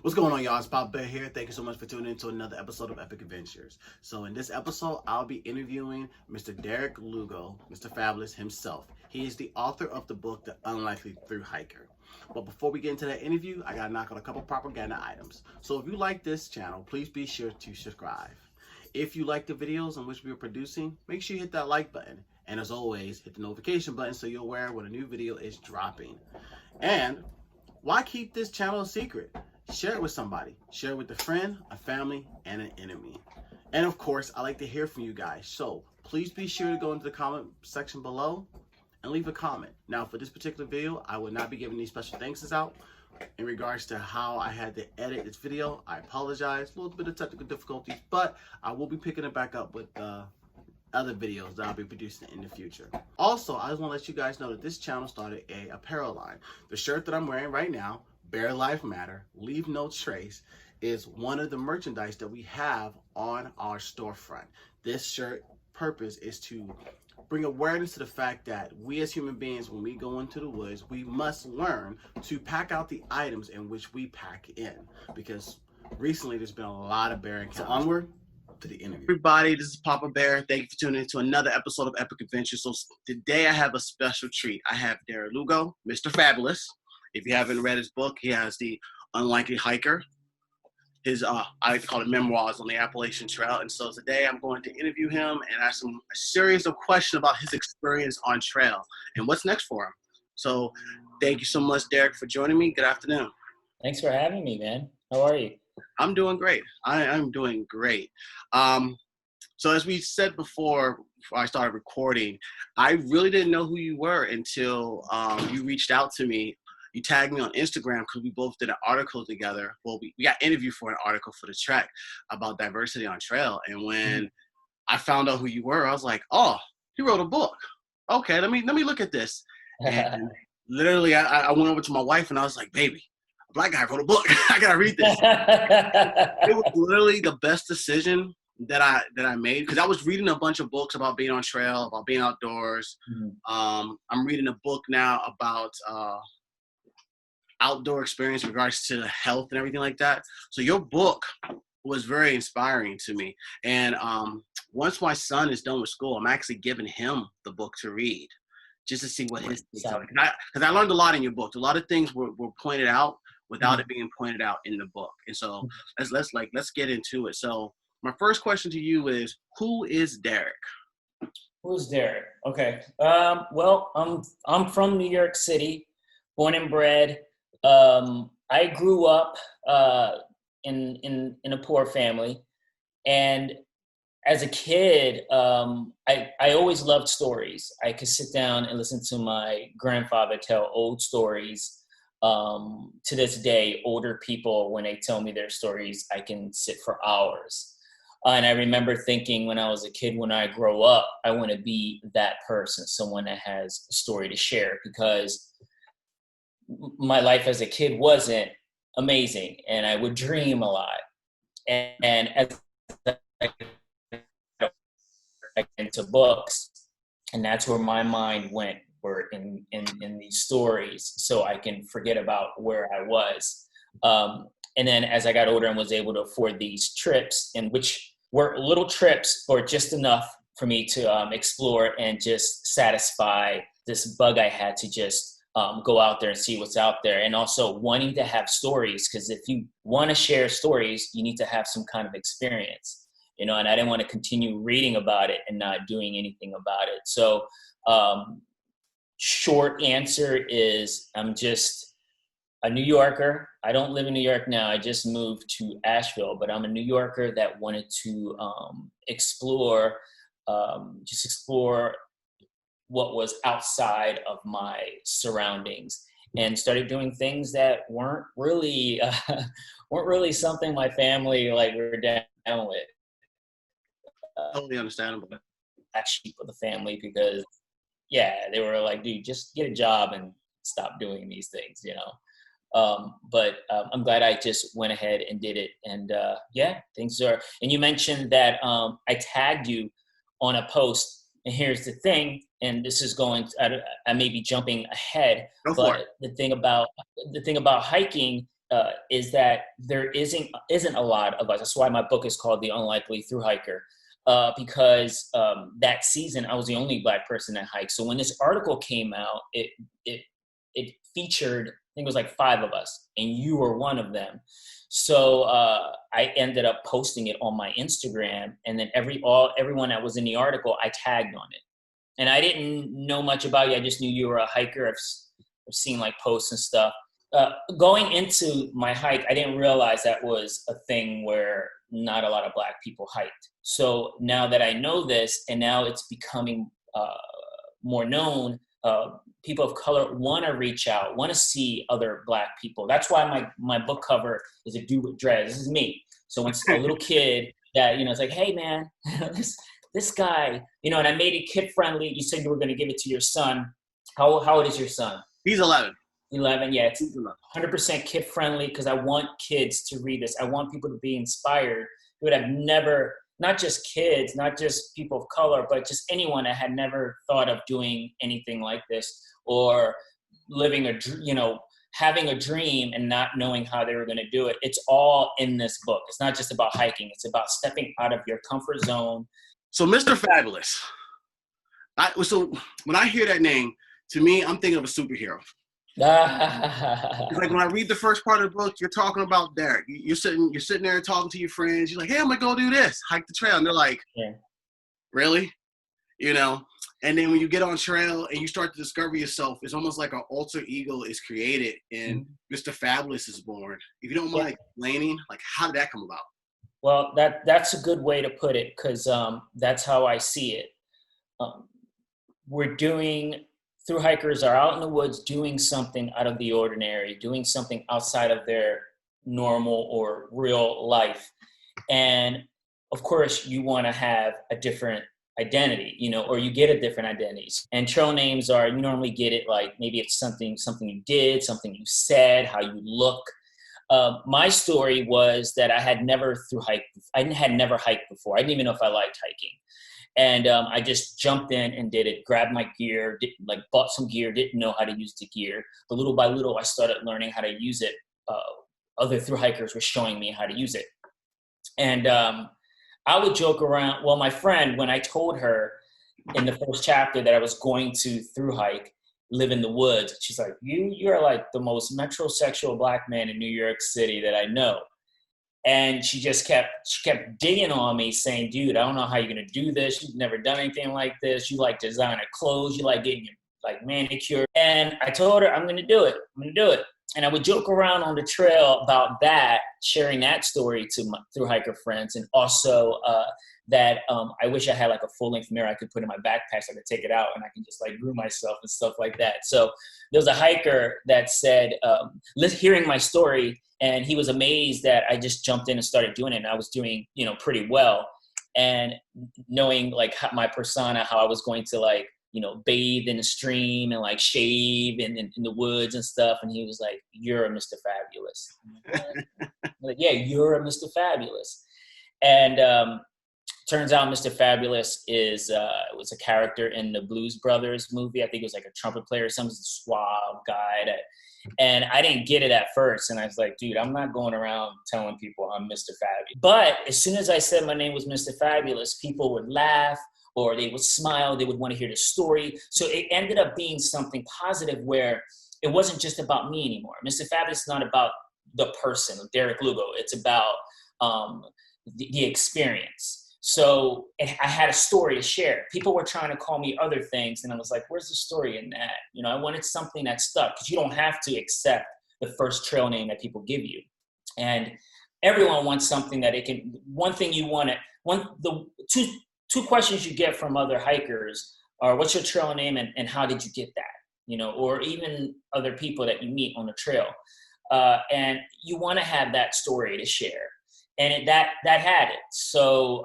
What's going on, y'all? It's Pop Bear here. Thank you so much for tuning in to another episode of Epic Adventures. So in this episode, I'll be interviewing Mr. Derick Lugo, Mr. Fabulous himself. He is the author of the book, The Unlikely Thru-Hiker. But before we get into that interview, I gotta knock on a couple propaganda items. So if you like this channel, please be sure to subscribe. If you like the videos in which we are producing, make sure you hit that like button. And as always, hit the notification button so you're aware when a new video is dropping. And why keep this channel a secret? Share it with somebody. Share it with a friend, a family, and an enemy. And of course, I like to hear from you guys. So please be sure to go into the comment section below and leave a comment. Now, for this particular video, I will not be giving these special thanks out. In regards to how I had to edit this video, I apologize. A little bit of technical difficulties, but I will be picking it back up with other videos that I'll be producing in the future. Also, I just want to let you guys know that this channel started a apparel line. The shirt that I'm wearing right now, Bear Life Matter, Leave No Trace, is one of the merchandise that we have on our storefront. This shirt purpose is to bring awareness to the fact that we as human beings, when we go into the woods, we must learn to pack out the items in which we pack in, because recently there's been a lot of bear encounters. So onward to the interview. Everybody, this is Papa Bear. Thank you for tuning in to another episode of Epic Adventure. So today I have a special treat. I have Derick Lugo, Mr. Fabulous. If you haven't read his book, he has the Unlikely Hiker. His, I like to call it memoirs on the Appalachian Trail. And so today I'm going to interview him and ask him a series of questions about his experience on trail and what's next for him. So thank you so much, Derick, for joining me. Good afternoon. Thanks for having me, man. How are you? I'm doing great. I'm doing great. So as we said before I started recording, I really didn't know who you were until you reached out to me. You tagged me on Instagram because we both did an article together. Well, we got interviewed for an article for the Trek about diversity on trail. And when I found out who you were, I was like, oh, he wrote a book. Okay, let me look at this. And literally, I went over to my wife and I was like, baby, a black guy wrote a book. I gotta read this. It was literally the best decision that I made, because I was reading a bunch of books about being on trail, about being outdoors. I'm reading a book now about outdoor experience in regards to health and everything like that. So your book was very inspiring to me. And once my son is done with school, I'm actually giving him the book to read, just to see what his things are. Because I learned a lot in your book. A lot of things were pointed out without it being pointed out in the book. And so let's get into it. So my first question to you is, who is Derick? Who's Derick? Okay. Well, I'm from New York City, born and bred. I grew up in a poor family, and as a kid, I always loved stories. I could sit down and listen to my grandfather tell old stories. To this day, older people, when they tell me their stories, I can sit for hours. And I remember thinking when I was a kid, when I grow up, I want to be that person, someone that has a story to share, because my life as a kid wasn't amazing, and I would dream a lot. And as I got into books, and that's where my mind went, were in these stories, so I can forget about where I was. And then as I got older and was able to afford these trips, and which were little trips or just enough for me to explore and just satisfy this bug I had to just go out there and see what's out there. And also wanting to have stories, because if you want to share stories, you need to have some kind of experience, and I didn't want to continue reading about it and not doing anything about it. So short answer is, I'm just a New Yorker. I don't live in New York now. I just moved to Asheville, but I'm a New Yorker that wanted to explore what was outside of my surroundings, and started doing things that weren't really something my family were down with. Totally understandable. Black sheep of the family, because they were like, dude, just get a job and stop doing these things, But I'm glad I just went ahead and did it. And things are, and you mentioned that I tagged you on a post. And here's the thing, and this is going, I may be jumping ahead, but the thing about hiking is that there isn't a lot of us. That's why my book is called The Unlikely Thru-Hiker, because that season I was the only Black person that hiked. So when this article came out, it featured, I think it was like 5 of us, and you were one of them. So I ended up posting it on my Instagram, and then everyone that was in the article, I tagged on it. And I didn't know much about you. I just knew you were a hiker. I've seen like posts and stuff. Going into my hike, I didn't realize that was a thing where not a lot of Black people hiked. So now that I know this, and now it's becoming more known, people of color want to reach out, want to see other Black people. That's why my book cover is a dude with dreads. This is me. So when a little kid that, it's like, hey man, this guy, and I made it kid friendly. You said you were going to give it to your son. How old is your son? He's 11. 11, yeah, it's 100% kid friendly, because I want kids to read this. I want people to be inspired who would have never, not just kids, not just people of color, but just anyone that had never thought of doing anything like this, or living having a dream and not knowing how they were going to do it. It's all in this book. It's not just about hiking. It's about stepping out of your comfort zone. So Mr. Fabulous. So when I hear that name, to me, I'm thinking of a superhero. It's like when I read the first part of the book, you're talking about Derick. You're sitting there talking to your friends. You're like, hey, I'm gonna go do this, hike the trail, and they're like, yeah. Really? And then when you get on trail and you start to discover yourself, it's almost like an alter ego is created, and Mr. Fabulous is born. If you don't mind explaining, like, how did that come about? Well, that's a good way to put it, because that's how I see it. Thru-hikers are out in the woods doing something out of the ordinary, doing something outside of their normal or real life. And of course, you want to have a different identity, or you get a different identity. And trail names are, you normally get it like, maybe it's something you did, something you said, how you look. My story was that I had never hiked before. I didn't even know if I liked hiking. And I just jumped in and did it, grabbed my gear, bought some gear, didn't know how to use the gear. But little by little, I started learning how to use it. Other thru-hikers were showing me how to use it. And I would joke around. Well, my friend, when I told her in the first chapter that I was going to thru-hike, live in the woods, she's like, you're like the most metrosexual Black man in New York City that I know. And she kept digging on me, saying, dude, I don't know how you're going to do this. You've never done anything like this. You like designer clothes. You like getting your manicure. And I told her, I'm going to do it. And I would joke around on the trail about that, sharing that story to my thru-hiker friends. And also that I wish I had like a full-length mirror I could put in my backpack so I could take it out and I can just like groom myself and stuff like that. So there was a hiker that said, hearing my story, and he was amazed that I just jumped in and started doing it. And I was doing, pretty well. And knowing like my persona, how I was going to bathe in a stream and like shave in the woods and stuff. And he was like, you're a Mr. Fabulous. Like, yeah, you're a Mr. Fabulous. And turns out Mr. Fabulous was a character in the Blues Brothers movie. I think it was like a trumpet player, some suave guy and I didn't get it at first. And I was like, dude, I'm not going around telling people I'm Mr. Fabulous. But as soon as I said my name was Mr. Fabulous, people would laugh or they would smile. They would want to hear the story. So it ended up being something positive where it wasn't just about me anymore. Mr. Fabulous is not about the person, Derick Lugo. It's about the experience. So I had a story to share. People were trying to call me other things, and I was like, where's the story in that? I wanted something that stuck, because you don't have to accept the first trail name that people give you. And everyone wants something that it can, one thing you want the two questions you get from other hikers are, what's your trail name and how did you get that? Or even other people that you meet on the trail. And you want to have that story to share. And that had it. So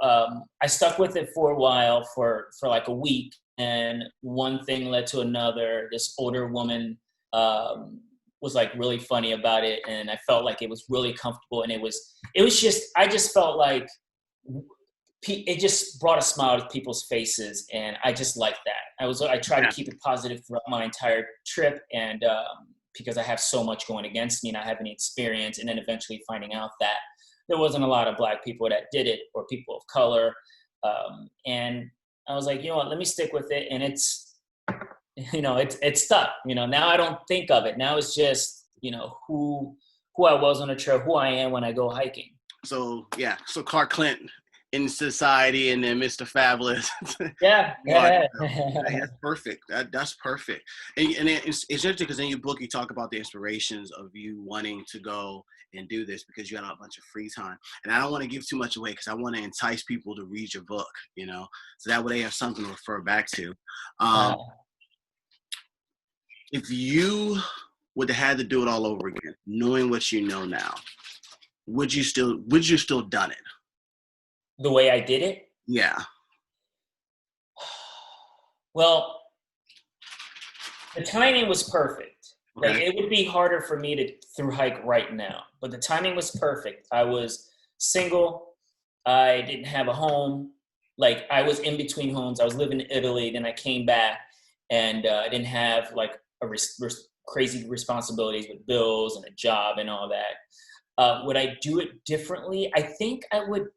I stuck with it for a while, for like a week, and one thing led to another. This older woman was like really funny about it, and I felt like it was really comfortable, and it was just, I just felt like it just brought a smile to people's faces, and I just liked that. I tried to keep it positive throughout my entire trip, and because I have so much going against me and I have any experience, and then eventually finding out that there wasn't a lot of Black people that did it or people of color. And I was like, you know what, let me stick with it. And it's, it's stuck. Now I don't think of it. Now it's just, who I was on the trail, who I am when I go hiking. So Clark Kent in society, and then Mr. Fabulous. Yeah. That's perfect. That's perfect. And it's interesting because in your book you talk about the inspirations of you wanting to go and do this because you had a bunch of free time. And I don't want to give too much away because I want to entice people to read your book, so that way they have something to refer back to. If you would have had to do it all over again, knowing what you know now, would you still done it? The way I did it? Yeah. Well, the timing was perfect. Okay. Like, it would be harder for me to thru-hike right now, but the timing was perfect. I was single. I didn't have a home. Like, I was in between homes. I was living in Italy. Then I came back, and I didn't have like crazy responsibilities with bills and a job and all that. Would I do it differently? I think I would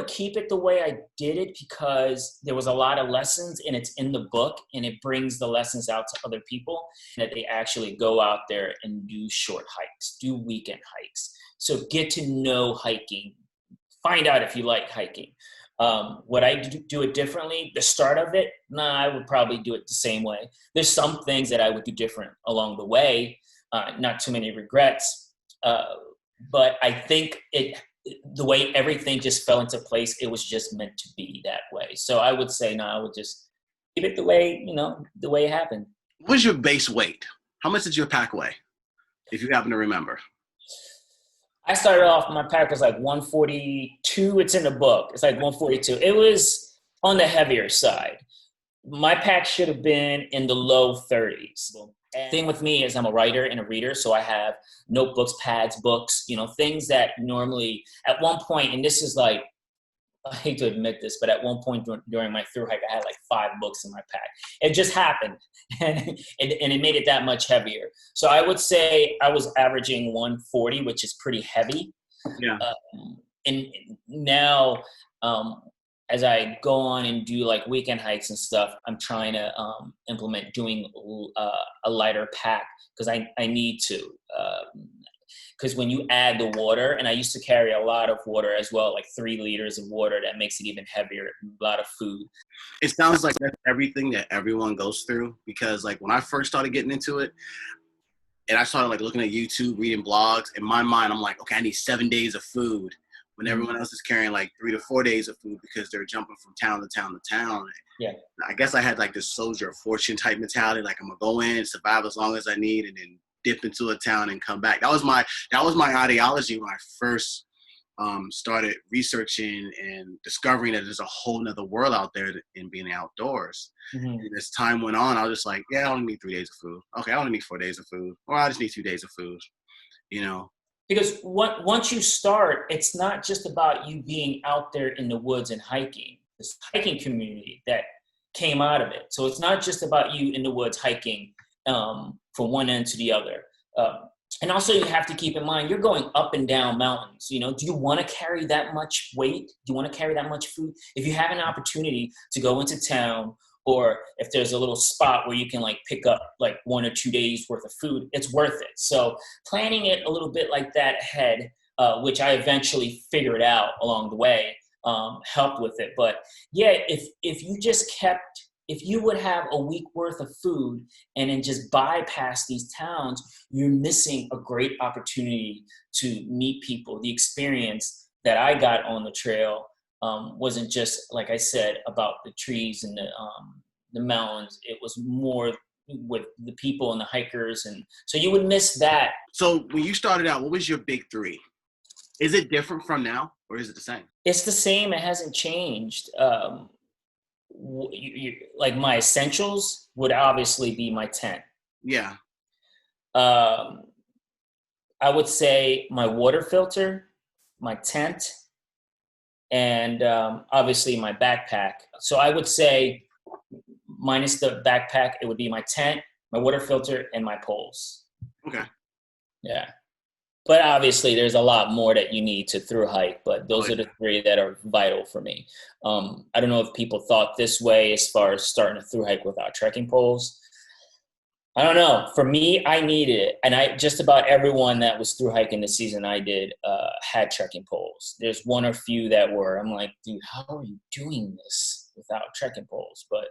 keep it the way I did it because there was a lot of lessons, and it's in the book, and it brings the lessons out to other people, that they actually go out there and do short hikes, do weekend hikes. So get to know hiking, find out if you like hiking. Would I do it differently? The start of it? Nah, I would probably do it the same way. There's some things that I would do different along the way, not too many regrets. But I think the way everything just fell into place, it was just meant to be that way. So I would say, no, I would just keep it the way it happened. What was your base weight? How much did your pack weigh, if you happen to remember? I started off, my pack was like 142. It's in the book. It's like 142. It was on the heavier side. My pack should have been in the low 30s. The thing with me is I'm a writer and a reader, so I have notebooks, pads, books, things that normally at one point, and this is like, I hate to admit this, but at one point during my thru-hike, I had like 5 books in my pack. It just happened, and it made it that much heavier. So I would say I was averaging 140, which is pretty heavy. Yeah. And now, as I go on and do like weekend hikes and stuff, I'm trying to implement doing a lighter pack because I need to. Because when you add the water, and I used to carry a lot of water as well, like 3 liters of water, that makes it even heavier, a lot of food. It sounds like that's everything that everyone goes through, because like when I first started getting into it, and I started like looking at YouTube, reading blogs, in my mind, I'm like, okay, I need 7 days of food, when everyone else is carrying like 3 to 4 days of food because they're jumping from town to town to town. Yeah. I guess I had like this soldier of fortune type mentality, like I'm gonna go in, survive as long as I need, and then dip into a town and come back. That was my ideology when I first started researching and discovering that there's a whole nother world out there in being outdoors. Mm-hmm. And as time went on, I was just like, yeah, I only need 3 days of food. Okay, I only need 4 days of food, or I just need 2 days of food. Because once you start, it's not just about you being out there in the woods and hiking. This hiking community that came out of it. So it's not just about you in the woods hiking from one end to the other. And also you have to keep in mind, you're going up and down mountains. Do you want to carry that much weight? Do you want to carry that much food? If you have an opportunity to go into town, or if there's a little spot where you can like pick up like 1 or 2 days worth of food, it's worth it. So planning it a little bit like that ahead, which I eventually figured out along the way, helped with it. But yeah, if you would have a week worth of food and then just bypass these towns, you're missing a great opportunity to meet people. The experience that I got on the trail wasn't just, like I said, about the trees and the mountains. It was more with the people and the hikers. And so you would miss that. So when you started out, what was your big 3? Is it different from now, or is it the same? It's the same. It hasn't changed. Like my essentials would obviously be my tent. Yeah. I would say my water filter, my tent, and obviously my backpack. So I would say, minus the backpack, it would be my tent, my water filter, and my poles. Okay. Yeah. But obviously, there's a lot more that you need to thru-hike, but those are the three that are vital for me. I don't know if people thought this way as far as starting a thru-hike without trekking poles. I don't know. For me, I needed it. And just about everyone that was thru-hiking the season I did had trekking poles. There's one or few that were. I'm like, dude, how are you doing this without trekking poles? But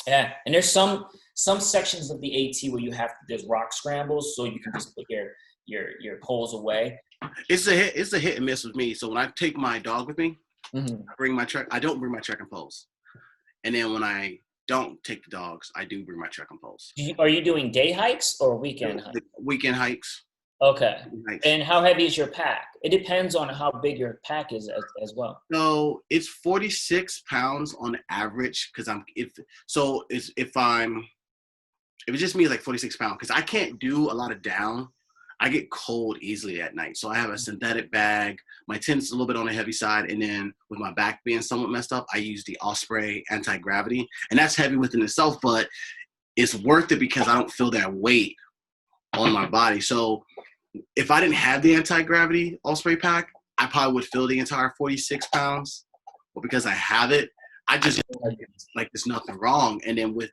yeah, and there's some sections of the AT where there's rock scrambles, so you can just put your poles away. It's a hit and miss with me. So when I take my dog with me, I don't bring my trekking poles. And then when I don't take the dogs, I do bring my trekking poles. Are you doing day hikes or weekend hikes? Weekend hikes. Okay. And how heavy is your pack? It depends on how big your pack is as well. So it's 46 pounds on average because if it's just me, it's like 46 pounds because I can't do a lot of down. I get cold easily at night. So I have a synthetic bag. My tent's a little bit on the heavy side. And then with my back being somewhat messed up, I use the Osprey anti-gravity. And that's heavy within itself, but it's worth it because I don't feel that weight on my body. So if I didn't have the anti-gravity Osprey pack, I probably would feel the entire 46 pounds. But because I have it, I just like there's nothing wrong. And then with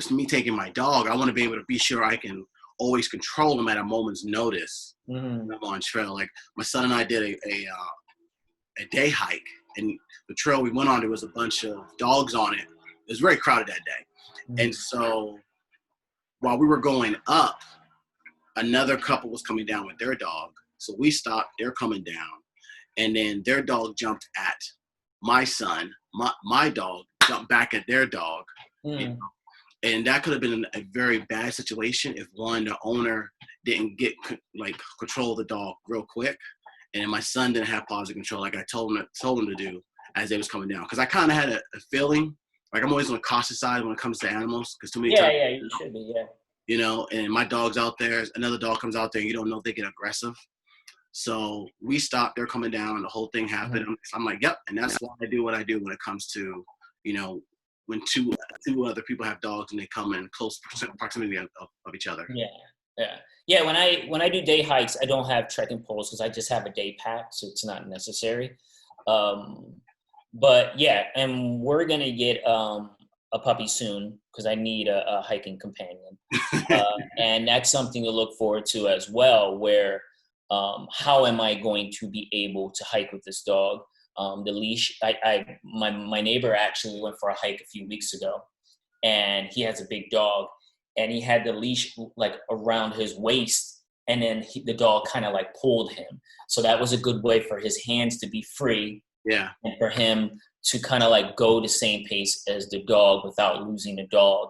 me taking my dog, I want to be able to be sure I can always control them at a moment's notice when I'm on trail. Like my son and I did a day hike, and the trail we went on, there was a bunch of dogs on it. It was very crowded that day. And so while we were going up, another couple was coming down with their dog. So we stopped, they're coming down. And then their dog jumped at my son. My dog jumped back at their dog. You know? And that could have been a very bad situation if the owner didn't get control of the dog real quick, and my son didn't have positive control like I told him to do as they was coming down. Because I kind of had a feeling like I'm always on the cautious side when it comes to animals. Because too many times, you should be, yeah. You know, and my dog's out there, another dog comes out there, and you don't know if they get aggressive. So we stopped, they're coming down, the whole thing happened. I'm like, yep, and that's why I do what I do when it comes to, you know, when two other people have dogs and they come in close proximity of each other. Yeah. When I do day hikes, I don't have trekking poles because I just have a day pack, so it's not necessary. But yeah, and we're gonna get a puppy soon because I need a hiking companion, and that's something to look forward to as well. Where how am I going to be able to hike with this dog? The leash, my neighbor actually went for a hike a few weeks ago, and he has a big dog, and he had the leash like around his waist, and then the dog kind of like pulled him. So that was a good way for his hands to be free. Yeah. And for him to kind of like go the same pace as the dog without losing the dog.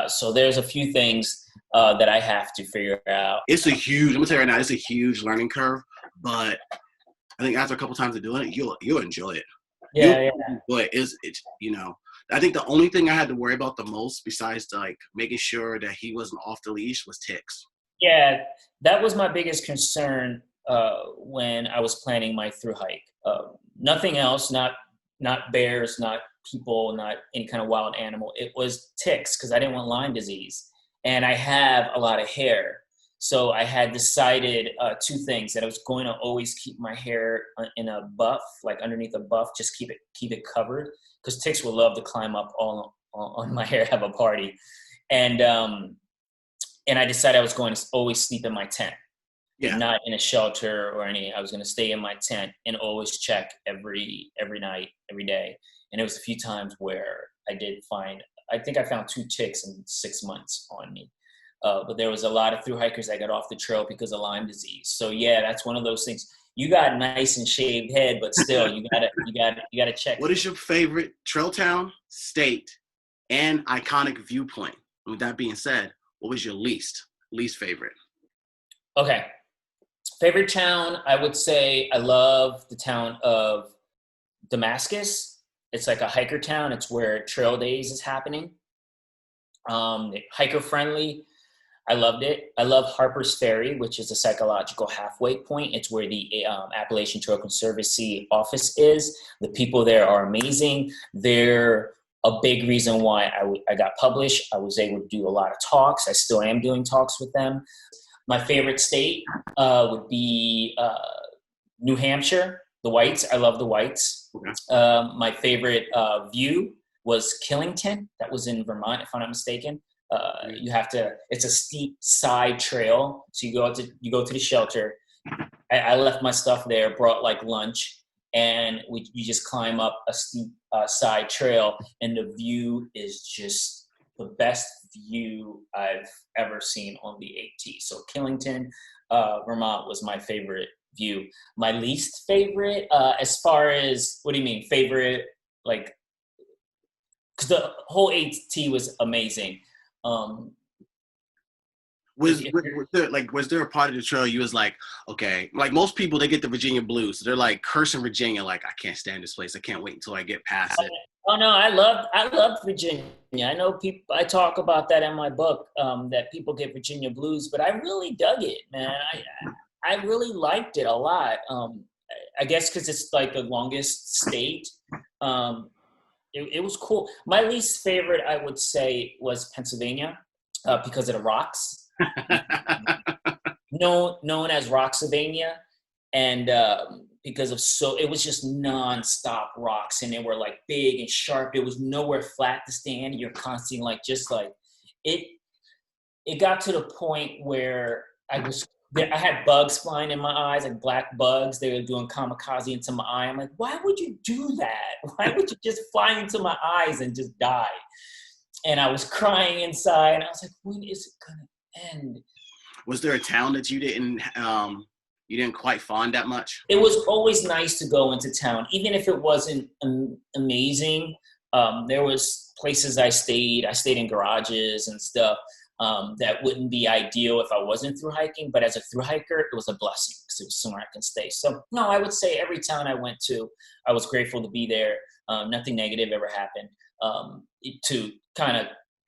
So there's a few things that I have to figure out. I'm gonna tell you right now, it's a huge learning curve, but I think after a couple times of doing it, you'll enjoy it. Yeah. But it's you know, I think the only thing I had to worry about the most, besides like making sure that he wasn't off the leash, was ticks. Yeah, that was my biggest concern when I was planning my thru-hike. Nothing else, not bears, not people, not any kind of wild animal. It was ticks because I didn't want Lyme disease, and I have a lot of hair. So I had decided two things: that I was going to always keep my hair in a buff, like underneath a buff, just keep it covered, because ticks will love to climb up all on my hair, have a party, and I decided I was going to always sleep in my tent, not in a shelter or any. I was going to stay in my tent and always check every night, every day. And there was a few times where I think I found 2 ticks in 6 months on me. But there was a lot of thru-hikers that got off the trail because of Lyme disease. So yeah, that's one of those things. You got nice and shaved head, but still, you gotta check. What is your favorite trail town, state, and iconic viewpoint? And with that being said, what was your least favorite? Okay, favorite town, I would say I love the town of Damascus. It's like a hiker town. It's where Trail Days is happening. Hiker friendly. I loved it. I love Harper's Ferry, which is a psychological halfway point. It's where the Appalachian Trail Conservancy office is. The people there are amazing. They're a big reason why I got published. I was able to do a lot of talks. I still am doing talks with them. My favorite state would be New Hampshire, the whites. I love the whites. Okay. My favorite view was Killington. That was in Vermont, if I'm not mistaken. It's a steep side trail. So you go to the shelter. I left my stuff there, brought like lunch, and you just climb up a steep side trail, and the view is just the best view I've ever seen on the AT. So Killington, Vermont was my favorite view. My least favorite, as far as, what do you mean favorite? Like, because the whole AT was amazing. Was there a part of the trail you was like, okay, like most people, they get the Virginia blues, so they're like cursing Virginia, like, I can't stand this place, I can't wait until I get past it. Oh no, I loved Virginia. I know people. I talk about that in my book, that people get Virginia blues, but I really dug it, man. I really liked it a lot. I guess because it's like the longest state. It was cool. My least favorite, I would say, was Pennsylvania, because of the rocks. known as Rocksylvania, and because of it was just nonstop rocks, and they were like big and sharp. There was nowhere flat to stand. You're constantly like it. It got to the point where I had bugs flying in my eyes, like black bugs. They were doing kamikaze into my eye. I'm like, why would you do that? Why would you just fly into my eyes and just die? And I was crying inside, and I was like, when is it gonna end? Was there a town that you didn't quite find that much? It was always nice to go into town, even if it wasn't amazing. There was places I stayed in garages and stuff, that wouldn't be ideal if I wasn't through hiking, but as a through hiker, it was a blessing because it was somewhere I can stay. So no, I would say every town I went to, I was grateful to be there. Nothing negative ever happened. To kind of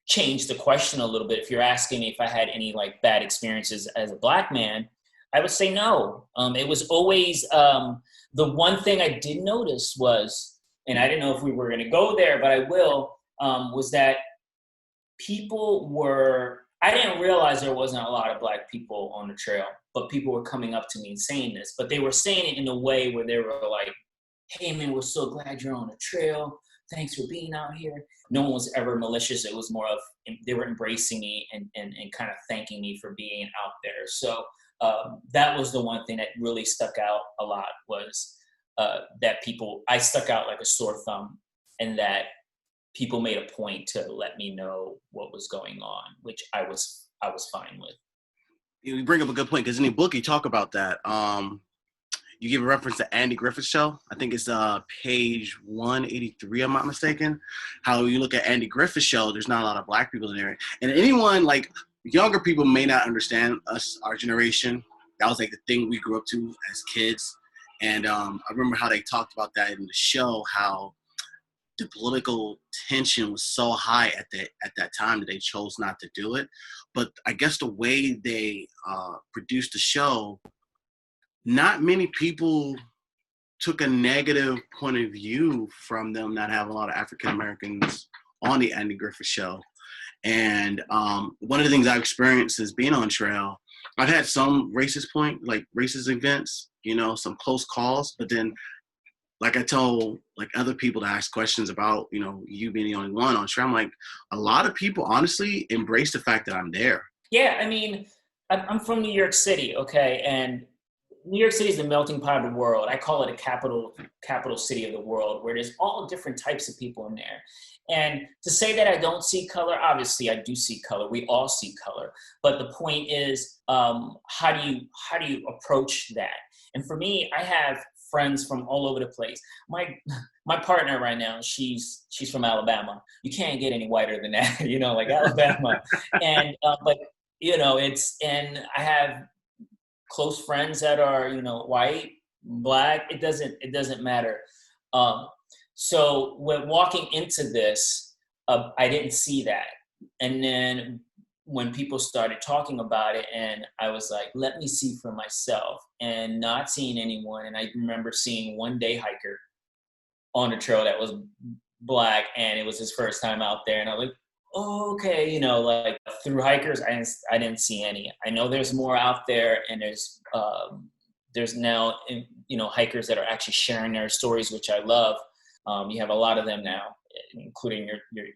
change the question a little bit, if you're asking me if I had any like bad experiences as a Black man, I would say no. It was always, the one thing I did notice was, and I didn't know if we were going to go there, but I will, was that I didn't realize there wasn't a lot of Black people on the trail, but people were coming up to me and saying this, but they were saying it in a way where they were like, hey man, we're so glad you're on the trail. Thanks for being out here. No one was ever malicious. It was more of, they were embracing me and kind of thanking me for being out there. So that was the one thing that really stuck out a lot, was that I stuck out like a sore thumb, and that people made a point to let me know what was going on, which I was fine with. You bring up a good point, because in the book you talk about that. You give a reference to Andy Griffith's show. I think it's page 183, I'm not mistaken. How you look at Andy Griffith's show, there's not a lot of Black people in there. And anyone, like younger people may not understand us, our generation. That was like the thing we grew up to as kids. And I remember how they talked about that in the show, how the political tension was so high at that time that they chose not to do it. But I guess the way they produced the show, not many people took a negative point of view from them not having a lot of African Americans on the Andy Griffith show. And one of the things I've experienced is being on trail. I've had some racist events, some close calls, but then like I told like other people to ask questions about, you being the only one on trail, I'm like, a lot of people honestly embrace the fact that I'm there. Yeah, I mean, I'm from New York City, okay, and New York City is the melting pot of the world. I call it a capital city of the world, where there's all different types of people in there. And to say that I don't see color, obviously I do see color. We all see color. But the point is, how do you approach that? And for me, I have friends from all over the place. My partner right now, she's from Alabama. You can't get any whiter than that, like Alabama. And but and I have close friends that are, white, Black, it doesn't matter. So when walking into this, I didn't see that. And then when people started talking about it, and I was like, let me see for myself, and not seeing anyone. And I remember seeing one day hiker on the trail that was Black, and it was his first time out there, and I was like, oh, okay, you know, like Thru-Hikers, I didn't see any. I know there's more out there, and there's now, you know, hikers that are actually sharing their stories, which I love. You have a lot of them now, including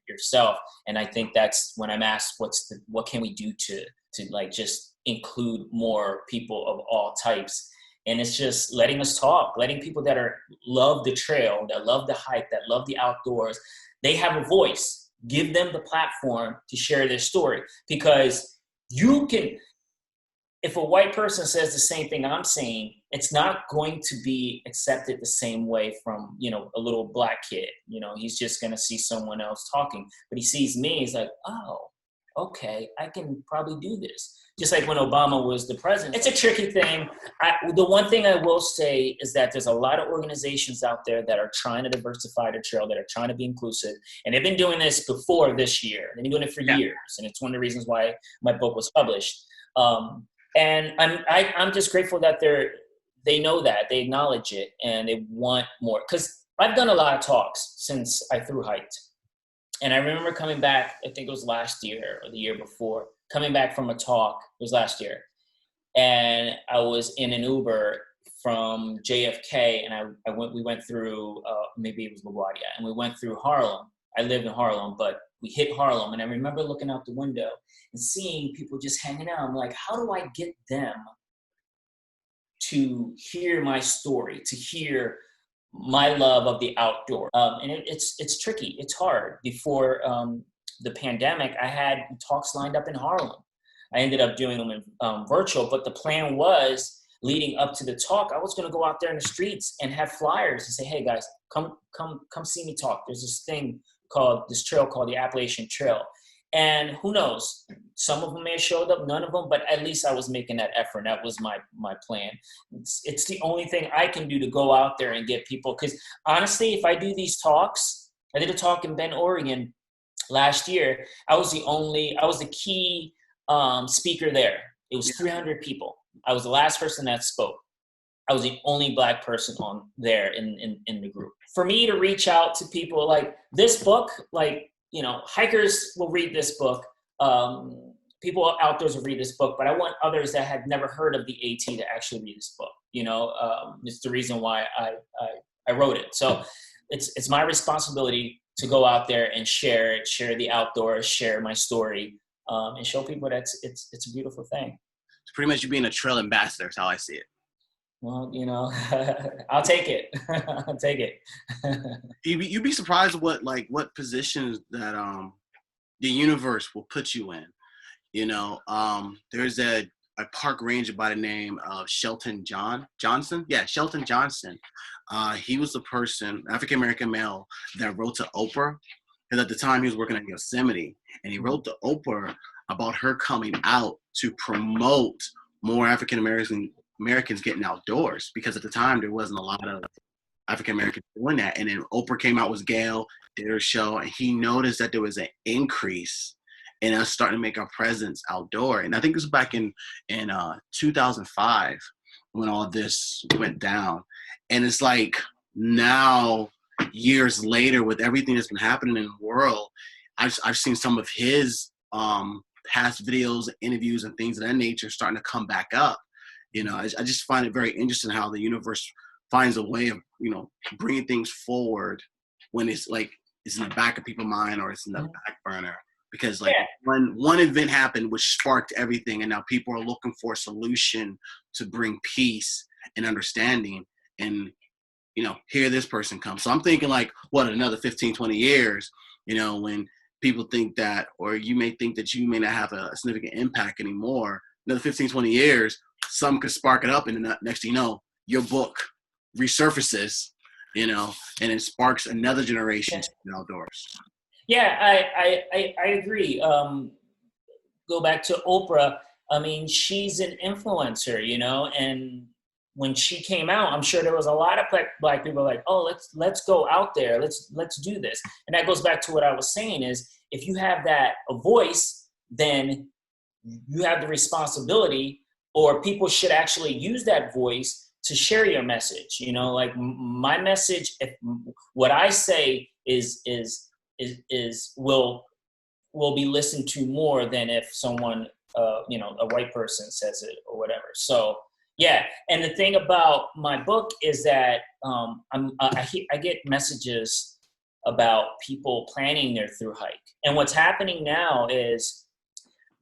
yourself, and I think that's when I'm asked, what can we do to like just include more people of all types. And it's just letting us talk, letting people that love the trail, that love the hike, that love the outdoors, they have a voice. Give them the platform to share their story. Because you can, if a white person says the same thing I'm saying, it's not going to be accepted the same way from, you know, a little Black kid. You know, he's just going to see someone else talking. But he sees me, he's like, oh, okay, I can probably do this. Just like when Obama was the president. It's a tricky thing. The one thing I will say is that there's a lot of organizations out there that are trying to diversify the trail, that are trying to be inclusive. And they've been doing this before this year. They've been doing it for years. And it's one of the reasons why my book was published. And I'm just grateful that they know that, they acknowledge it, and they want more. Because I've done a lot of talks since I thru-hiked. And I remember coming back, I think it was last year or the year before, coming back from a talk, it was last year. And I was in an Uber from JFK, and we went through, maybe it was LaGuardia, and we went through Harlem. I lived in Harlem, but we hit Harlem. And I remember looking out the window and seeing people just hanging out. I'm like, how do I get them to hear my story, to hear my love of the outdoor? And it's tricky. It's hard. Before the pandemic, I had talks lined up in Harlem. I ended up doing them in virtual, but the plan was, leading up to the talk, I was going to go out there in the streets and have flyers and say, hey guys, come see me talk. There's this trail called the Appalachian Trail. And who knows, some of them may have showed up, none of them, but at least I was making that effort. That was my plan. It's the only thing I can do to go out there and get people. Because honestly, if I do these talks, I did a talk in Bend, Oregon last year. I was the key speaker there. It was 300 people. I was the last person that spoke. I was the only Black person on there in the group. For me to reach out to people, like this book, like, you know, hikers will read this book. People outdoors will read this book, but I want others that had never heard of the AT to actually read this book. You know, it's the reason why I wrote it. So it's my responsibility to go out there and share it, share the outdoors, share my story, and show people that it's a beautiful thing. It's pretty much you being a trail ambassador is how I see it. Well, you know, I'll take it. I'll take it. You'd be surprised what positions that the universe will put you in. You know, there's a park ranger by the name of Shelton Johnson. Yeah, Shelton Johnson. He was the person, African-American male, that wrote to Oprah. Because at the time he was working at Yosemite, and he wrote to Oprah about her coming out to promote more African-Americans getting outdoors, because at the time there wasn't a lot of African-Americans doing that. And then Oprah came out with Gail, did her show, and he noticed that there was an increase in us starting to make our presence outdoor. And I think it was back in 2005 when all this went down. And it's like now, years later, with everything that's been happening in the world, I've seen some of his past videos, interviews, and things of that nature starting to come back up. You know, I just find it very interesting how the universe finds a way of, you know, bringing things forward when it's like it's in the back of people's mind or it's in the back burner. Because like when one event happened, which sparked everything, and now people are looking for a solution to bring peace and understanding. And, you know, here this person comes. So I'm thinking like, what, another 15, 20 years, you know, when people think that, or you may think that you may not have a significant impact anymore, another 15, 20 years, some could spark it up, and the next thing you know, your book resurfaces, you know, and it sparks another generation to the outdoors. Yeah, I agree. Go back to Oprah. I mean, she's an influencer, you know, and when she came out, I'm sure there was a lot of Black people like, oh, let's go out there, let's do this. And that goes back to what I was saying is, if you have a voice, then you have the responsibility, or people should actually use that voice to share your message. You know, like my message, if what I say is will be listened to more than if someone, you know, a white person says it or whatever. So yeah, and the thing about my book is that I get messages about people planning their through hike, and what's happening now is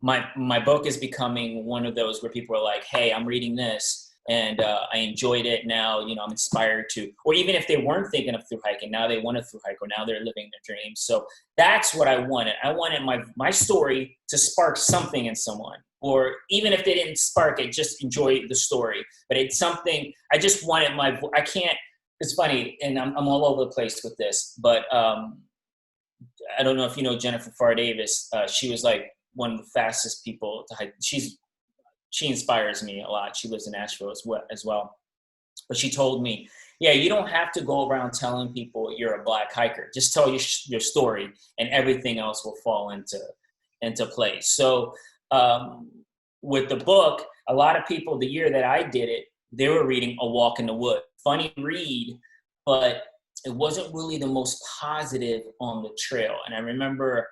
my book is becoming one of those where people are like, hey, I'm reading this and I enjoyed it. Now, you know, I'm inspired to, or even if they weren't thinking of through hiking, now they want to through hike, or now they're living their dreams. So that's what I wanted. I wanted my story to spark something in someone, or even if they didn't spark it, just enjoy the story. But it's something, I just wanted I can't, it's funny, and I'm all over the place with this, but I don't know if you know Jennifer Farr Davis. She was like one of the fastest people to hike. She inspires me a lot. She lives in Nashville as well. But she told me, yeah, you don't have to go around telling people you're a black hiker. Just tell your story, and everything else will fall into place. So with the book, a lot of people, the year that I did it, they were reading A Walk in the Wood. Funny read, but it wasn't really the most positive on the trail. And I remember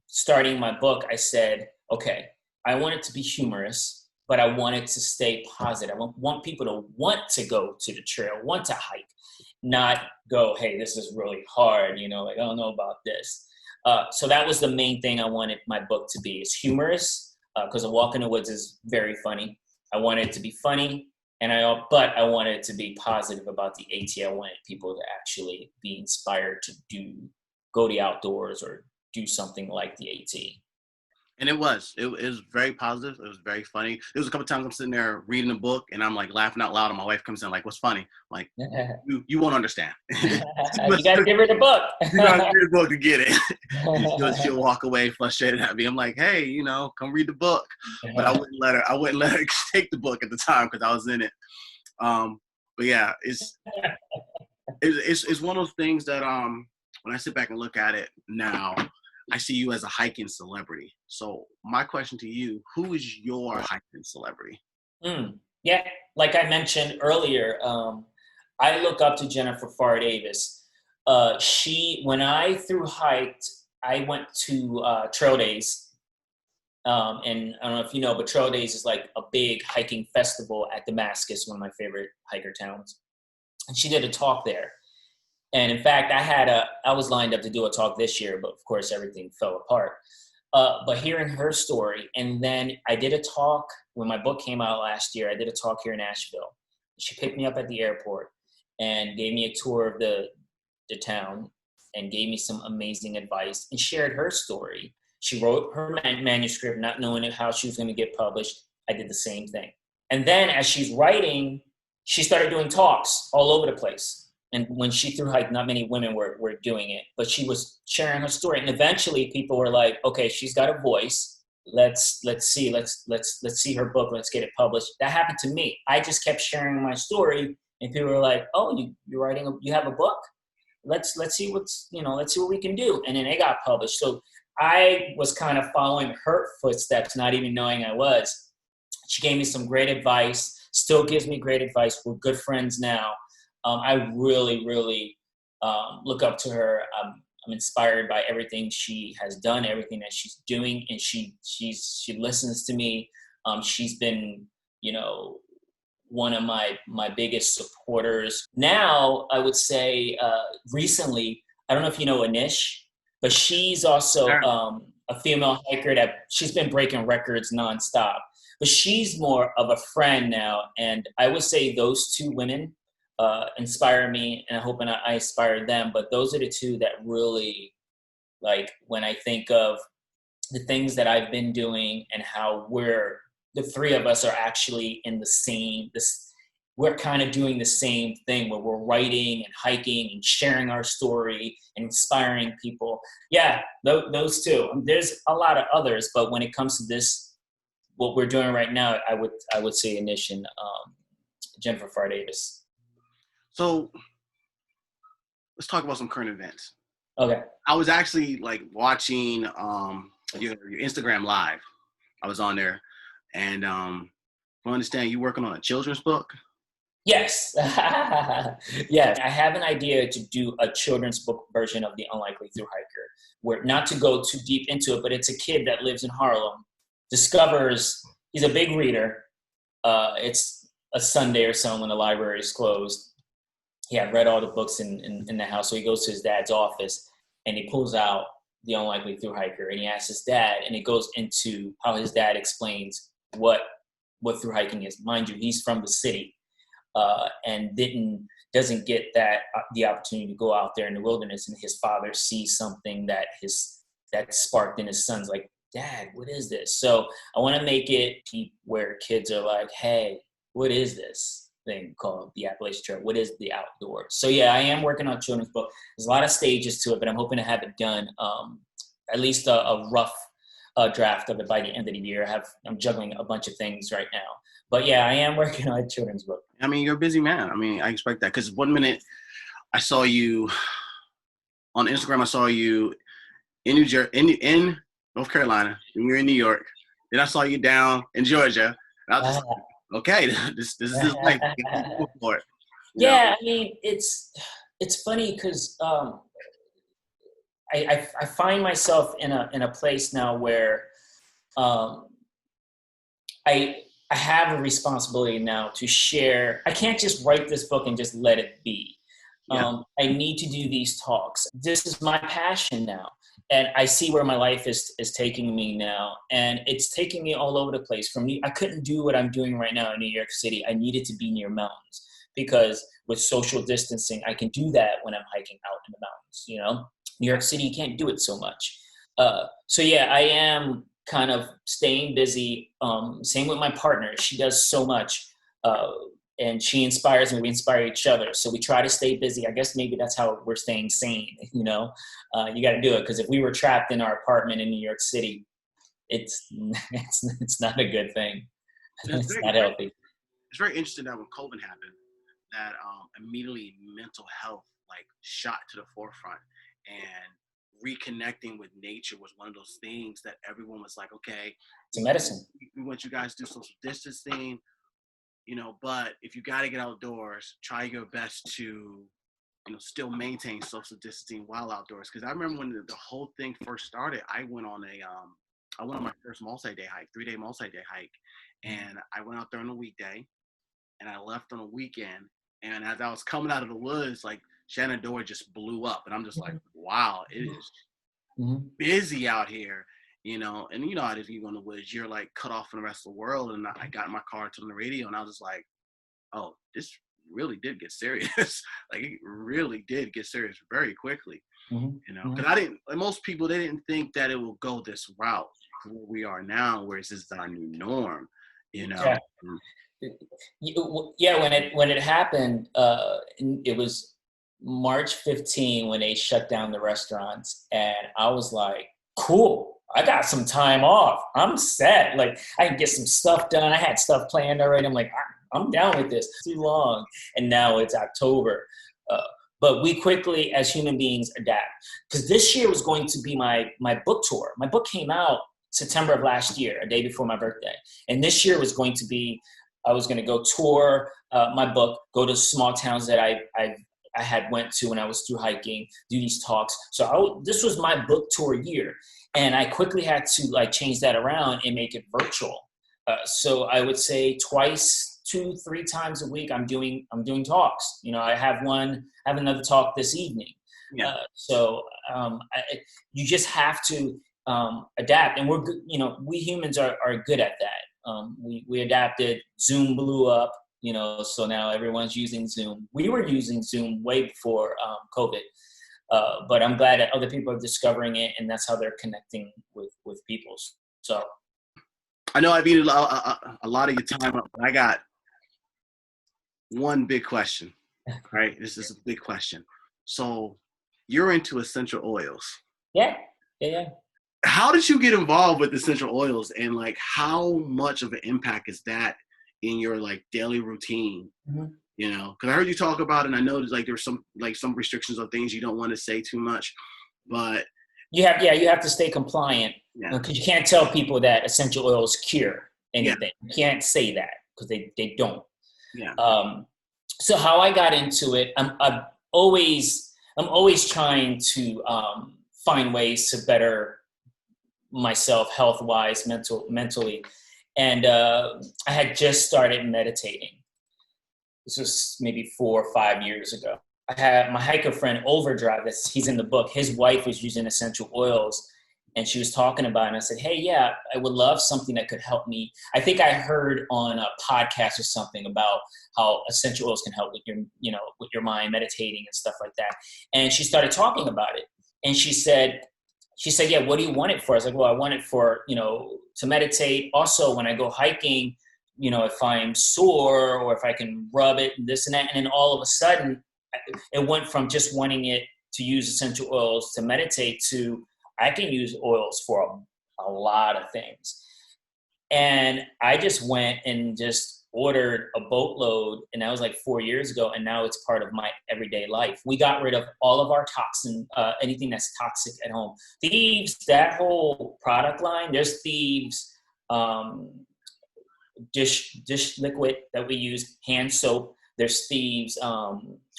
starting my book, I said, okay, I want it to be humorous, but I want it to stay positive. I want people to want to go to the trail, want to hike, not go, hey, this is really hard, you know, like, I don't know about this. So that was the main thing I wanted my book to be. It's humorous, because A Walk in the Woods is very funny. I wanted it to be funny, but I wanted it to be positive about the AT. I wanted people to actually be inspired to go the outdoors or do something like the AT. And it was very positive. It was very funny. There was a couple times I'm sitting there reading a book and I'm like laughing out loud, and my wife comes in like, "What's funny?" I'm like, you won't understand. You got to give her the book. You got to read the book to get it. She'll walk away frustrated at me. I'm like, hey, you know, come read the book. But I wouldn't let her take the book at the time because I was in it. But yeah, it's one of those things that when I sit back and look at it now, I see you as a hiking celebrity. So my question to you, who is your hiking celebrity? Yeah, like I mentioned earlier, I look up to Jennifer Farr Davis. When I thru-hiked, I went to Trail Days. And I don't know if you know, but Trail Days is like a big hiking festival at Damascus, one of my favorite hiker towns. And she did a talk there. And in fact, I was lined up to do a talk this year, but of course everything fell apart. But hearing her story, and then I did a talk when my book came out last year. I did a talk here in Nashville. She picked me up at the airport and gave me a tour of the town and gave me some amazing advice and shared her story. She wrote her manuscript, not knowing how she was going to get published. I did the same thing. And then as she's writing, she started doing talks all over the place. And when she thru-hiked, not many women were doing it, but she was sharing her story. And eventually people were like, okay, she's got a voice. Let's see her book. Let's get it published. That happened to me. I just kept sharing my story, and people were like, oh, you have a book? Let's see let's see what we can do. And then it got published. So I was kind of following her footsteps, not even knowing I was. She gave me some great advice, still gives me great advice. We're good friends now. I really, really look up to her. I'm inspired by everything she has done, everything that she's doing, and she listens to me. She's been, one of my biggest supporters. Now, I would say recently, I don't know if you know Anish, but she's also a female hiker that she's been breaking records nonstop. But she's more of a friend now, and I would say those two women inspire me, and I hope I inspire them. But those are the two that really, like, when I think of the things that I've been doing and how the three of us are actually in the same, we're kind of doing the same thing where we're writing and hiking and sharing our story and inspiring people. Yeah, those two. There's a lot of others, but when it comes to this, what we're doing right now, I would say Anish and Jennifer Farr Davis. So let's talk about some current events. Okay. I was actually like watching your Instagram live. I was on there, and I understand you working on a children's book. Yes. Yes. I have an idea to do a children's book version of The Unlikely Thru-Hiker, where not to go too deep into it, but it's a kid that lives in Harlem, discovers he's a big reader. It's a Sunday or so when the library is closed. He had read all the books in the house, so he goes to his dad's office and he pulls out The Unlikely Thru-Hiker and he asks his dad, and it goes into how his dad explains what through hiking is. Mind you, he's from the city, and doesn't get the opportunity to go out there in the wilderness, and his father sees something that sparked in his son's like, Dad, what is this? So I want to make it where kids are like, hey, what is this thing called the Appalachian Trail? What is the outdoors? So yeah, I am working on a children's book. There's a lot of stages to it, but I'm hoping to have it done, at least a rough draft of it by the end of the year. I'm juggling a bunch of things right now. But yeah, I am working on a children's book. I mean, you're a busy man. I mean, I expect that, because one minute I saw you on Instagram. I saw you in New Jersey, in North Carolina, and you're in New York. Then I saw you down in Georgia. And I was just like, okay, this is his life. For it. Yeah, I mean, it's funny because I find myself in a place now where I have a responsibility now to share. I can't just write this book and just let it be. I need to do these talks. This is my passion now. And I see where my life is taking me now. And it's taking me all over the place. For me, I couldn't do what I'm doing right now in New York City. I needed to be near mountains, because with social distancing, I can do that when I'm hiking out in the mountains, you know? New York City, you can't do it so much. So yeah, I am kind of staying busy. Same with my partner. She does so much. And she inspires me. We inspire each other. So we try to stay busy. I guess maybe that's how we're staying sane. You know, you got to do it, because if we were trapped in our apartment in New York City, it's not a good thing. It's not healthy. It's very interesting that when COVID happened, that immediately mental health like shot to the forefront, and reconnecting with nature was one of those things that everyone was like, okay, it's a medicine. We want you guys to do social distancing. You know, but if you got to get outdoors, try your best to, you know, still maintain social distancing while outdoors. Because I remember when the whole thing first started, I went on my first multi-day hike, 3-day multi-day hike, and I went out there on a weekday, and I left on a weekend. And as I was coming out of the woods, like Shenandoah just blew up, and I'm just like, wow, it is busy out here. You know, and you know how it is, you go in the woods, you're like cut off from the rest of the world. And I got in my car, turned on the radio, and I was just like, oh, this really did get serious. Like, it really did get serious very quickly. You know, because most people, they didn't think that it will go this route where we are now, where this is our new norm, you know. Yeah, when it happened, it was March 15 when they shut down the restaurants, and I was like, cool, I got some time off. I'm set. Like, I can get some stuff done. I had stuff planned already. I'm like, I'm down with this. Too long. And now it's October. But we quickly, as human beings, adapt. Because this year was going to be my book tour. My book came out September of last year, a day before my birthday. And this year was going to be, I was going to go tour my book, go to small towns that I had went to when I was through hiking, do these talks. So this was my book tour year. And I quickly had to like change that around and make it virtual. So I would say 2-3 times a week, I'm doing talks. You know, I have another talk this evening. Yeah. You just have to adapt, and we're good. You know, we humans are good at that. We adapted. Zoom blew up. You know, so now everyone's using Zoom. We were using Zoom way before COVID. But I'm glad that other people are discovering it, and that's how they're connecting with people. So I know I've eaten a lot of your time up, but I got one big question, right? This is a big question. So you're into essential oils. Yeah. How did you get involved with essential oils, and like how much of an impact is that in your like daily routine? You know, because I heard you talk about it, and I know like there's some restrictions on things you don't want to say too much, but you have to stay compliant, because you can't tell people that essential oils cure anything. You can't say that, because they don't. So how I got into it, I'm always trying to find ways to better myself health wise, mentally, and I had just started meditating. This was maybe 4 or 5 years ago. I had my hiker friend Overdrive. He's in the book. His wife was using essential oils, and she was talking about it. And I said, "Hey, yeah, I would love something that could help me." I think I heard on a podcast or something about how essential oils can help with with your mind, meditating and stuff like that. And she started talking about it, and she said, "Yeah, what do you want it for?" I was like, "Well, I want it for to meditate. Also, when I go hiking." If I'm sore or if I can rub it and this and that. And then all of a sudden, it went from just wanting it to use essential oils to meditate to I can use oils for a lot of things. And I just went and just ordered a boatload, and that was like 4 years ago. And now it's part of my everyday life. We got rid of all of our toxin, anything that's toxic at home. Thieves, that whole product line, there's Thieves, dish liquid that we use, hand soap. There's Thieves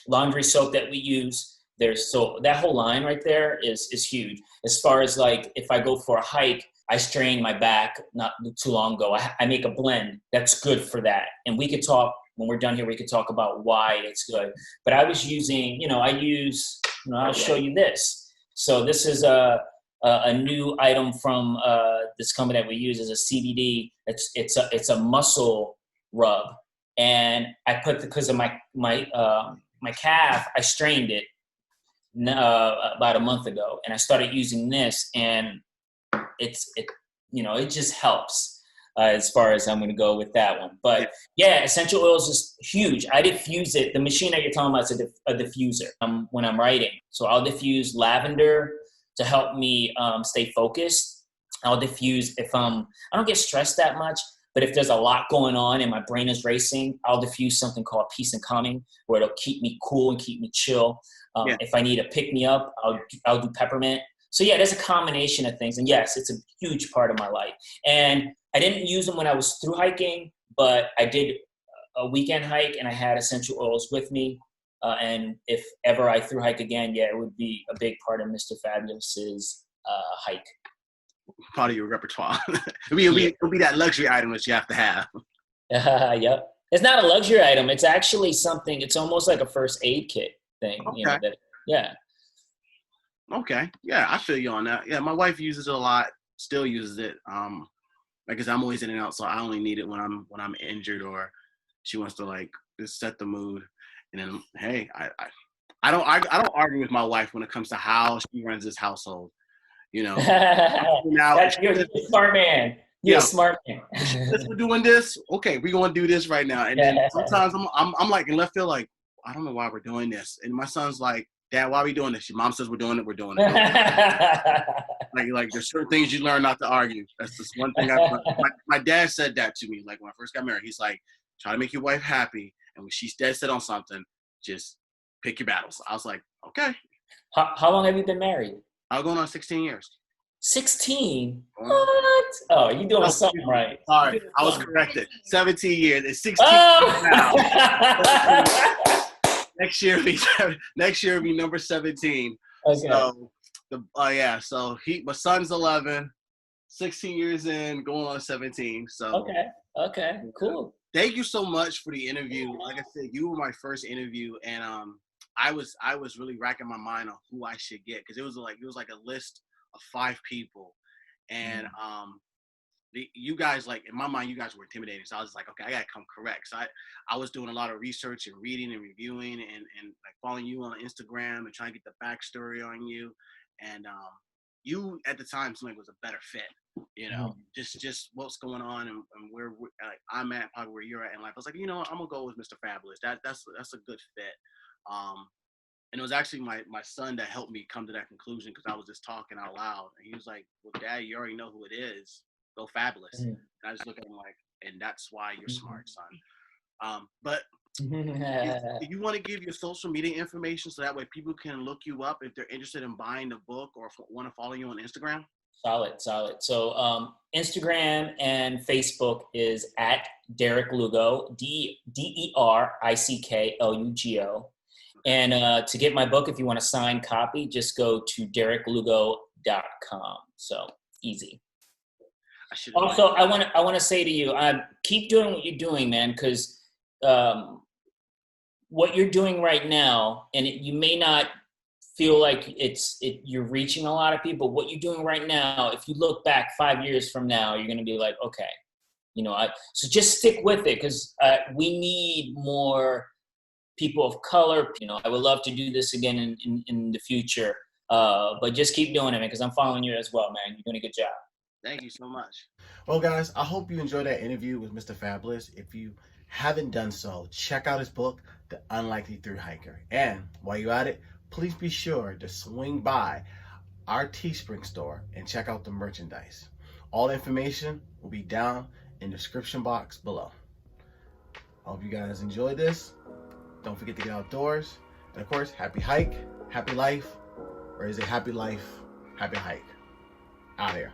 laundry soap that we use. So that whole line right there is huge. As far as like if I go for a hike, I strained my back not too long ago. I make a blend that's good for that. And we could talk when we're done here. We could talk about why it's good. But I was using, I'll show you this. So this is a new item from this company that we use is a CBD. It's a muscle rub, and I put because of my calf, I strained it about a month ago, and I started using this, and it just helps as far as I'm going to go with that one. But yeah, essential oils is huge. I diffuse it. The machine that you're talking about is a diffuser when I'm writing. So I'll diffuse lavender to help me stay focused. I'll diffuse if I don't get stressed that much, but if there's a lot going on and my brain is racing, I'll diffuse something called peace and calming, where it'll keep me cool and keep me chill. If I need a pick me up, I'll do peppermint. So yeah, there's a combination of things, and yes, it's a huge part of my life. And I didn't use them when I was through hiking, but I did a weekend hike and I had essential oils with me. And if ever I through hike again, yeah, it would be a big part of Mr. Fabulous's hike. Part of your repertoire. It'll be that luxury item that you have to have. Yep. It's not a luxury item. It's actually something, it's almost like a first aid kit thing. Okay. Yeah. Okay. Yeah, I feel you on that. Yeah, my wife uses it a lot, still uses it. Because I'm always in and out, so I only need it when I'm injured or she wants to like just set the mood. And then, hey, I don't argue with my wife when it comes to how she runs this household. Now You're a smart man. You're a smart man. We're doing this. Okay, we're gonna do this right now. And then sometimes I'm like in left field, like I don't know why we're doing this. And my son's like, Dad, why are we doing this? Your mom says we're doing it. We're doing it. like there's certain things you learn not to argue. That's just one thing. My dad said that to me. Like when I first got married, he's like, try to make your wife happy. And when she's dead set on something, just pick your battles. I was like, okay. How long have you been married? I'm going on 16 years. 16? What? Oh, you're doing something right. Sorry, I was corrected. 17 years. It's 16 years now. Next year will be number 17. Okay. So so my son's 11, 16 years in, going on 17. So okay, cool. Thank you so much for the interview. Like I said, you were my first interview, and I was really racking my mind on who I should get, because it was like a list of 5 people, and you guys, like in my mind, you guys were intimidating. So I was like, okay, I gotta come correct. So I was doing a lot of research and reading and reviewing and like following you on Instagram and trying to get the backstory on you, and you at the time seemed like was a better fit. Just what's going on and where like, I'm at, probably where you're at in life. I was like, I'm gonna go with Mr. Fabulous. That's a good fit. And it was actually my son that helped me come to that conclusion, because I was just talking out loud, and he was like, "Well, Dad, you already know who it is. Go Fabulous." And I just look at him like, "And that's why you're smart, son." But if you want to give your social media information so that way people can look you up if they're interested in buying the book or want to follow you on Instagram. Solid, solid. So Instagram and Facebook is at Derick Lugo, DerrickLugo. And to get my book, if you want a signed copy, just go to DerickLugo.com. So easy. Also, I want to say to you, keep doing what you're doing, man, because what you're doing right now, and you may not feel like you're reaching a lot of people. What you're doing right now, if you look back 5 years from now, you're going to be like, okay, so just stick with it, because we need more people of color. I would love to do this again in the future, but just keep doing it, man, because I'm following you as well, man. You're doing a good job. Thank you so much. Well, guys, I hope you enjoyed that interview with Mr. Fabulous. If you haven't done so, check out his book, The Unlikely Thru-Hiker. And while you're at it, please be sure to swing by our Teespring store and check out the merchandise. All the information will be down in the description box below. I hope you guys enjoyed this. Don't forget to get outdoors. And of course, happy hike, happy life, or is it happy life, happy hike? Out here.